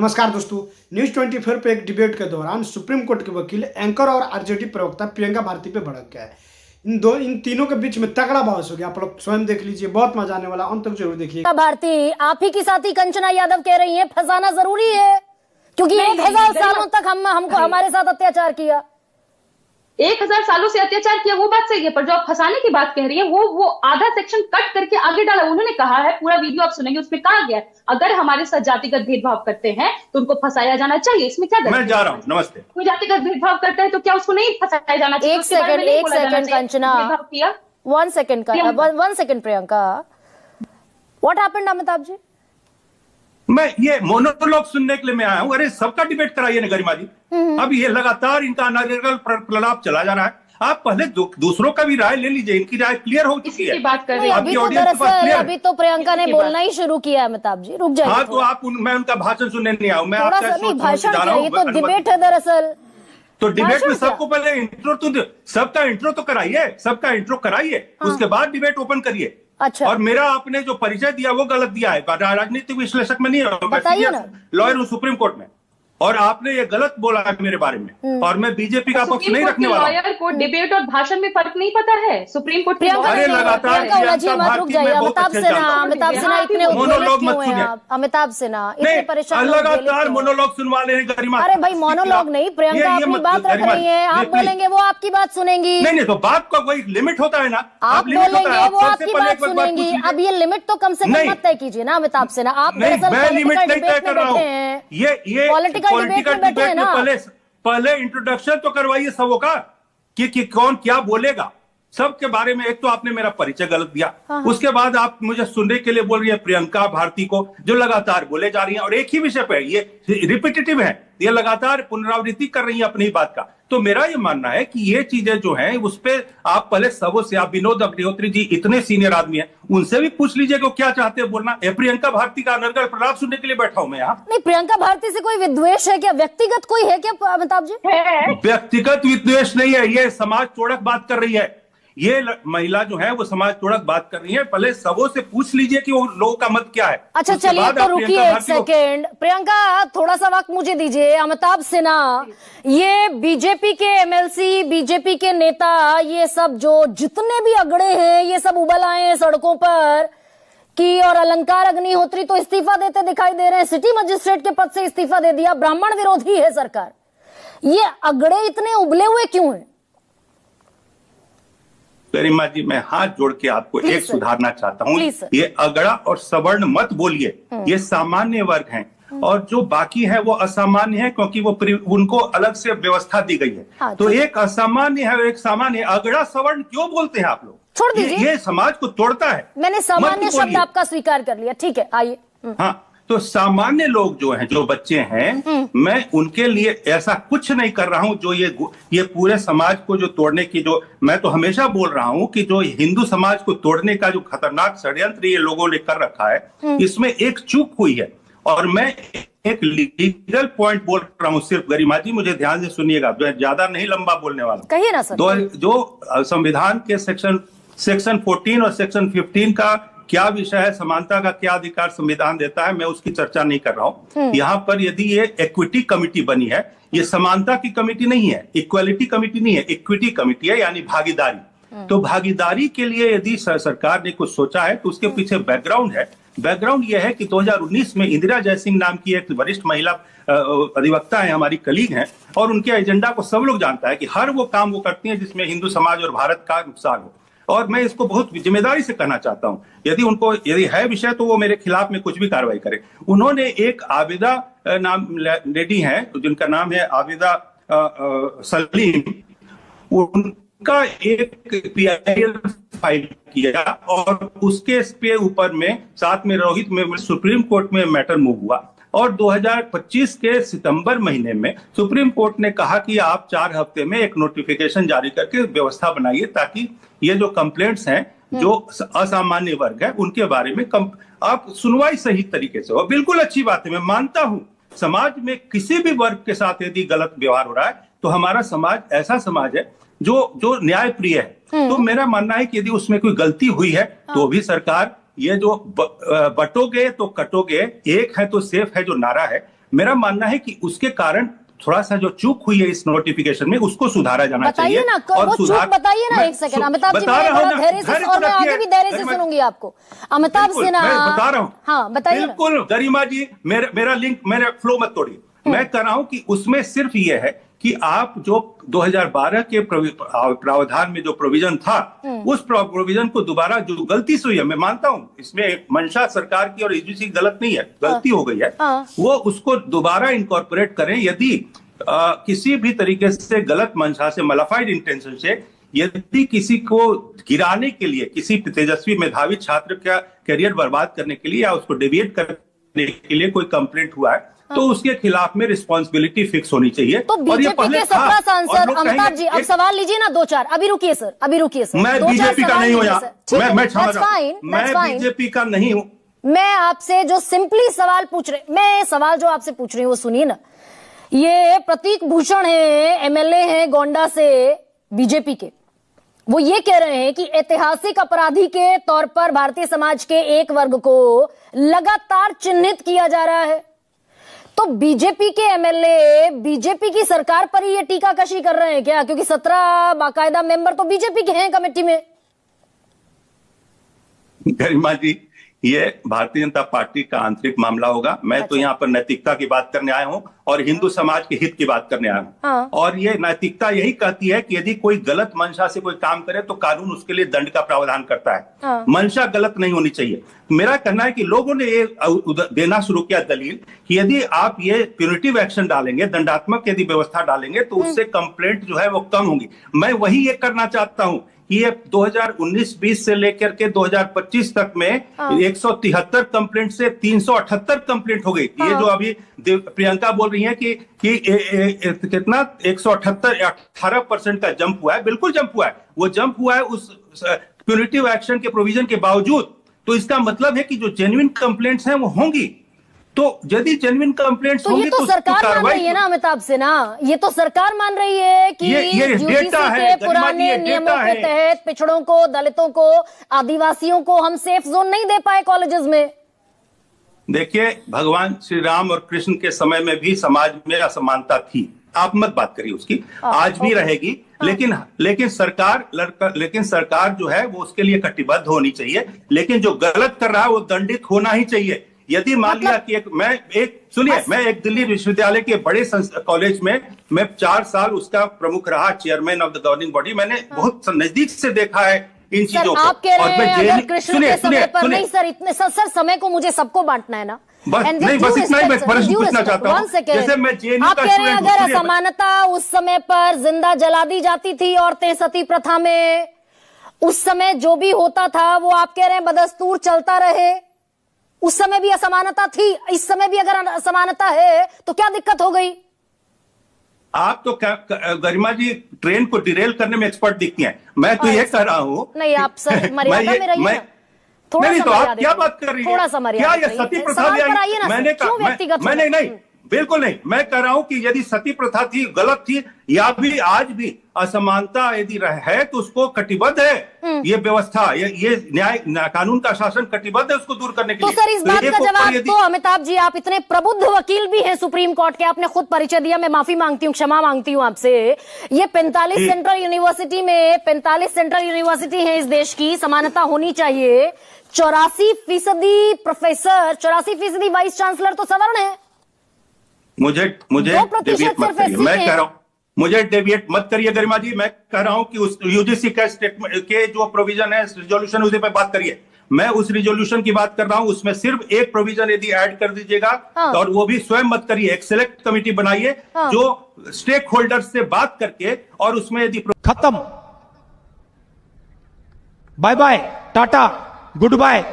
नमस्कार दोस्तों, न्यूज 24 पे एक डिबेट के दौरान सुप्रीम कोर्ट के वकील एंकर और आरजेडी प्रवक्ता प्रियंका भारती पे भड़क गया है। इन तीनों के बीच में तगड़ा बहस हो गया। आप लोग स्वयं देख लीजिए, बहुत मजा आने वाला, अंत तक जरूर देखिए। भारती, आप ही की साथी कंचना यादव कह रही हैं फंसाना जरूरी है क्योंकि 1000 सालों तक हमको हमारे साथ अत्याचार किया। 1000 सालों से अत्याचार किया, वो बात सही है, पर जो आप फंसाने की बात कह रही है वो आधा सेक्शन कट करके आगे डाला। उन्होंने कहा है, पूरा वीडियो आप सुनेंगे, उसमें कहा गया है अगर हमारे साथ जातिगत भेदभाव करते हैं तो उनको फंसाया जाना चाहिए। इसमें क्या गलत? मैं जा रहा हूँ, नमस्ते। कोई जातिगत भेदभाव करता है तो क्या उसको नहीं फंसाया जाना चाहिए? एक second Kanchana, 1 second Priyanka, what happened Amitabh ji? मैं ये मोनोलॉग सुनने के लिए मैं आया हूँ। अरे सबका डिबेट कराइए ना गरिमा जी। अब ये लगातार इनका अनार्गल प्रलाप चला जा रहा है। आप पहले दूसरों का भी राय ले लीजिए, इनकी राय क्लियर हो चुकी है। बात कर रहे हैं अभी तो प्रियंका ने बोलना ही शुरू किया है। अमिताभ जी रुक जाइए। हाँ तो आप मैं उनका भाषण सुनने नहीं आऊँ, मैं आपका भाषण क्या, ये तो डिबेट है दरअसल। तो डिबेट में सबको पहले इंट्रो तो सबका इंट्रो तो कराइए, सबका इंट्रो कराइए, उसके बाद डिबेट ओपन करिए। अच्छा। और मेरा आपने जो परिचय दिया वो गलत दिया है। राजनीतिक विश्लेषक में नहीं हूँ, लॉयर हूँ सुप्रीम कोर्ट में, और आपने ये गलत बोला है मेरे बारे में, और मैं बीजेपी का पक्ष नहीं रखने वाला। लॉयर को डिबेट और भाषण में फर्क नहीं पता है। सुप्रीम कोर्ट अरे लगातार अमिताभ सिन्हा इतने परेशान, लगातार मोनोलॉग सुनवा रहे हैं गरिमा। अरे भाई मोनोलॉग नहीं, प्रियंका अपनी बात रख रही है, आप बोलेंगे वो आपकी बात सुनेंगी। नहीं तो बात का कोई लिमिट होता है ना, आप बोलेंगे वो आपकी बात सुनेंगी। अब ये लिमिट तो कम से कम मत तय कीजिए ना अमिताभ सिन्हा। आप मैं लिमिट नहीं तय कर रहा हूँ। ये पॉलिटिकल डिबेट में पहले इंट्रोडक्शन तो करवाइए सबों का कि कौन क्या बोलेगा सबके बारे में। एक तो आपने मेरा परिचय गलत दिया, उसके बाद आप मुझे सुनने के लिए बोल रही है प्रियंका भारती को, जो लगातार बोले जा रही हैं और एक ही विषय पे, ये रिपीटेटिव है, ये लगातार पुनरावृत्ति कर रही है अपनी बात का। तो मेरा ये मानना है कि ये चीजें जो हैं उस पे आप पहले सबों से, आप विनोद अग्निहोत्री जी इतने सीनियर आदमी हैं, उनसे भी पूछ लीजिए कि क्या चाहते हैं बोलना। प्रियंका भारती का अनर्गल प्रलाप सुनने के लिए बैठा हूं मैं यहाँ। नहीं, प्रियंका भारती से कोई विद्वेष है क्या? व्यक्तिगत कोई है क्या अमिताभ जी? व्यक्तिगत विद्वेष नहीं है, ये समाज तोड़क बात कर रही है। ये महिला जो है वो समाज तोड़क बात कर रही है। पहले सबों से पूछ लीजिए कि वो लोगों का मत क्या है। अच्छा चलिए, तो रुकिए एक सेकेंड। प्रियंका थोड़ा सा वक्त मुझे दीजिए। अमिताभ सिन्हा, ये बीजेपी के एमएलसी, बीजेपी के नेता, ये सब जो जितने भी अगड़े हैं, ये सब उबल आए हैं सड़कों पर कि, और अलंकार अग्निहोत्री तो इस्तीफा देते दिखाई दे रहे हैं, सिटी मजिस्ट्रेट के पद से इस्तीफा दे दिया, ब्राह्मण विरोधी है सरकार। ये अगड़े इतने उबले हुए क्यों हैं? गरिमा जी, मैं हाथ जोड़ के आपको एक सुधारना चाहता हूँ। ये अगड़ा और सवर्ण मत बोलिए, ये सामान्य वर्ग हैं, और जो बाकी है वो असामान्य है क्योंकि वो उनको अलग से व्यवस्था दी गई है। हाँ, तो एक असामान्य है और एक सामान्य। अगड़ा सवर्ण क्यों बोलते हैं आप लोग? छोड़ दीजिए, ये समाज को तोड़ता है। मैंने सामान्य शब्द आपका स्वीकार कर लिया, ठीक है, आइए। हाँ, तो सामान्य लोग जो हैं, जो बच्चे हैं, मैं उनके लिए ऐसा कुछ नहीं कर रहा हूं जो ये पूरे समाज को जो तोड़ने की, जो मैं तो हमेशा बोल रहा हूं कि जो हिंदू समाज को तोड़ने का जो खतरनाक षड्यंत्र ये लोगों ने कर रखा है, इसमें एक चूक हुई है। और मैं एक लीगल पॉइंट बोल रहा हूं सिर्फ, गरिमा जी मुझे ध्यान से सुनिएगा, ज्यादा नहीं लंबा बोलने वाला। कहिए ना सर। जो संविधान के सेक्शन 14 और सेक्शन 15 का क्या विषय है, समानता का क्या अधिकार संविधान देता है, मैं उसकी चर्चा नहीं कर रहा हूं। यहाँ पर यदि ये इक्विटी कमिटी बनी है, ये समानता की कमिटी नहीं है, इक्वालिटी कमिटी नहीं है, इक्विटी कमिटी है, यानी भागीदारी। तो भागीदारी के लिए यदि सरकार ने कुछ सोचा है तो उसके पीछे बैकग्राउंड है। बैकग्राउंड यह है कि 2019 में इंदिरा जयसिंह नाम की एक वरिष्ठ महिला अधिवक्ता है, हमारी कलीग हैं, और उनके एजेंडा को सब लोग जानता है कि हर वो काम वो करती हैं जिसमें हिंदू समाज और भारत का नुकसान हो। और मैं इसको बहुत जिम्मेदारी से कहना चाहता हूं, यदि है विषय तो वो मेरे खिलाफ में कुछ भी कार्रवाई करे। उन्होंने एक आबिदा नाम लेडी है जिनका नाम है आबिदा सलीम, उनका एक PIL फाइल किया और उसके पे ऊपर में साथ में रोहित में सुप्रीम कोर्ट में मैटर मूव हुआ। और 2025 के सितंबर महीने में सुप्रीम कोर्ट ने कहा कि आप 4 हफ्ते में एक नोटिफिकेशन जारी करके व्यवस्था बनाइए ताकि ये जो कंप्लेंट्स हैं, जो असामान्य वर्ग है, उनके बारे में आप सुनवाई सही तरीके से हो। बिल्कुल अच्छी बात है, मैं मानता हूं समाज में किसी भी वर्ग के साथ यदि गलत व्यवहार हो रहा है तो हमारा समाज ऐसा समाज है जो न्याय प्रिय है। तो मेरा मानना है कि यदि उसमें कोई गलती हुई है तो भी सरकार, ये जो बटोगे तो कटोगे, एक है तो सेफ है जो नारा है, मेरा मानना है कि उसके कारण थोड़ा सा जो चूक हुई है इस नोटिफिकेशन में उसको सुधारा जाना चाहिए। बताइए ना, वो चूक बताइए ना। एक सेकंड अमिताभ जी, मैं बड़ा धैर्य से, और मैं आगे भी धैर्य से सुनूंगी आपको। अमिताभ सिन्हा, मैं बता रहा हूँ, हाँ बताइए। बिल्कुल गरिमा जी, मेरा लिंक, मेरा फ्लो मत तोड़िए। मैं कह रहा हूं कि उसमें सिर्फ ये है कि आप जो 2012 के प्रावधान में जो प्रोविजन था, उस प्रोविजन को दोबारा, जो गलती से हुई है, मैं मानता हूं इसमें मंशा सरकार की और यूजीसी की गलत नहीं है, गलती हो गई है, वो उसको दोबारा इनकॉर्पोरेट करें। यदि किसी भी तरीके से गलत मंशा से, मलाफाइड इंटेंशन से, यदि किसी को गिराने के लिए, किसी तेजस्वी मेधावी छात्र का करियर बर्बाद करने के लिए या उसको डेविएट करने के लिए कोई कंप्लेंट हुआ है, तो उसके खिलाफ में रिस्पॉन्सिबिलिटी फिक्स होनी चाहिए। तो बीजेपी के 17 सांसद, अमिताभ जी अब सवाल लीजिए ना 2-4। अभी रुकिए सर, अभी रुकिए सर। मैं बीजेपी का नहीं हूं, मैं बीजेपी का नहीं हूं। मैं आपसे जो सिंपली सवाल पूछ रहे, मैं सवाल जो आपसे पूछ रही हूँ वो सुनिए ना। ये प्रतीक भूषण है, एमएलए हैं गोंडा से बीजेपी के, वो ये कह रहे हैं कि ऐतिहासिक अपराधी के तौर पर भारतीय समाज के एक वर्ग को लगातार चिन्हित किया जा रहा है। तो बीजेपी के एमएलए बीजेपी की सरकार पर ही ये टीकाकशी कर रहे हैं क्या? क्योंकि 17 बाकायदा मेंबर तो बीजेपी के हैं कमेटी में। गरिमा जी, ये भारतीय जनता पार्टी का आंतरिक मामला होगा। मैं तो यहाँ पर नैतिकता की बात करने आया हूँ और हिंदू समाज के हित की बात करने आया हूँ। और ये नैतिकता यही कहती है कि यदि कोई गलत मंशा से कोई काम करे तो कानून उसके लिए दंड का प्रावधान करता है। मंशा गलत नहीं होनी चाहिए। मेरा कहना है कि लोगों ने ये देना शुरू किया दलील कि यदि आप ये प्यूनिटिव एक्शन डालेंगे, दंडात्मक यदि व्यवस्था डालेंगे, तो उससे कंप्लेंट जो है वो कम होंगी। मैं वही ये करना चाहता हूँ कि ये 2019-20 से लेकर के 2025 तक में 173 कंप्लेंट से 378 कंप्लेंट हो गई। ये जो अभी प्रियंका बोल रही है कि कितना 178, 18% का जंप हुआ है, बिल्कुल जंप हुआ है। वो जंप हुआ है उस प्यूनिटिव एक्शन के प्रोविजन के बावजूद। तो इसका मतलब है कि जो जेन्युइन कंप्लेंट्स हैं वो होंगी। तो यदि जेन्युइन कंप्लेंट्स होंगी तो सरकार मान रही है ना अमिताभ सिन्हा, ये तो सरकार मान रही है कि यूजीसी के पुराने नियमों के तहत पिछड़ों को, दलितों को, आदिवासियों को हम सेफ जोन नहीं दे पाए कॉलेजेस में। देखिए, भगवान श्री राम और कृष्ण के समय में भी समाज में असमानता थी, आप मत बात करिए उसकी, आज भी रहेगी। लेकिन सरकार जो है वो उसके लिए कटिबद्ध होनी चाहिए। लेकिन जो गलत कर रहा है वो दंडित होना ही चाहिए। यदि मान लिया कि मैं एक दिल्ली विश्वविद्यालय के बड़े कॉलेज में मैं 4 साल उसका प्रमुख रहा, chairman of the governing body. मैंने बहुत नजदीक से देखा है इन चीजों को। आप कह रहे हैं अगर कृष्ण के समय पर नहीं सर, इतने सर समय को मुझे सबको बांटना है ना। बस इतना ही मैं प्रश्न पूछना चाहता हूं। जैसे मैं जेएनयू आप कह रहे हैं अगर असमानता उस समय पर जिंदा जला दी जाती थी और सती प्रथा में उस समय जो भी होता था वो आप कह रहे हैं बदस्तूर चलता रहे, उस समय भी असमानता थी, इस समय भी अगर असमानता है तो क्या दिक्कत हो गई? आप तो गरिमा जी ट्रेन को डिरेल करने में एक्सपर्ट दिखती हैं। मैं तो ये कह रहा हूं, नहीं आप सर मर्यादा में रहिए ना। नहीं तो आप क्या बात कर रही है? थोड़ा सा मर्यादा, क्या ये सती प्रथा मैंने कहा नहीं, बिल्कुल नहीं। मैं कह रहा हूं कि यदि सती प्रथा थी, गलत थी, या भी आज भी असमानता यदि है तो उसको कटिबद्ध है ये व्यवस्था, ये न्याय कानून का शासन कटिबद्ध है उसको दूर करने के लिए। तो सर इस बात का जवाब तो अमिताभ जी, आप इतने प्रबुद्ध वकील भी हैं सुप्रीम कोर्ट के, आपने खुद परिचय दिया, मैं माफी मांगती हूँ, क्षमा मांगती हूँ आपसे। ये 45 सेंट्रल यूनिवर्सिटी में 45 सेंट्रल यूनिवर्सिटी है इस देश की, समानता होनी चाहिए। 84% प्रोफेसर, 84% वाइस चांसलर तो सवर्ण है। मुझे डेविएट मत करिए, मैं कह रहा हूं, मुझे डेविएट मत करिए गरिमा जी। मैं कह रहा हूं कि उस यूजीसी का स्टेटमेंट के जो प्रोविजन है, रिजोल्यूशन, उस पर बात करिए। मैं उस रिजोल्यूशन की बात कर रहा हूं, उसमें सिर्फ एक प्रोविजन यदि ऐड कर दीजिएगा और वो भी स्वयं मत करिए, एक सिलेक्ट कमेटी बनाइए जो स्टेक होल्डर्स से बात करके, और उसमें यदि खत्म, bye bye, tata, good bye.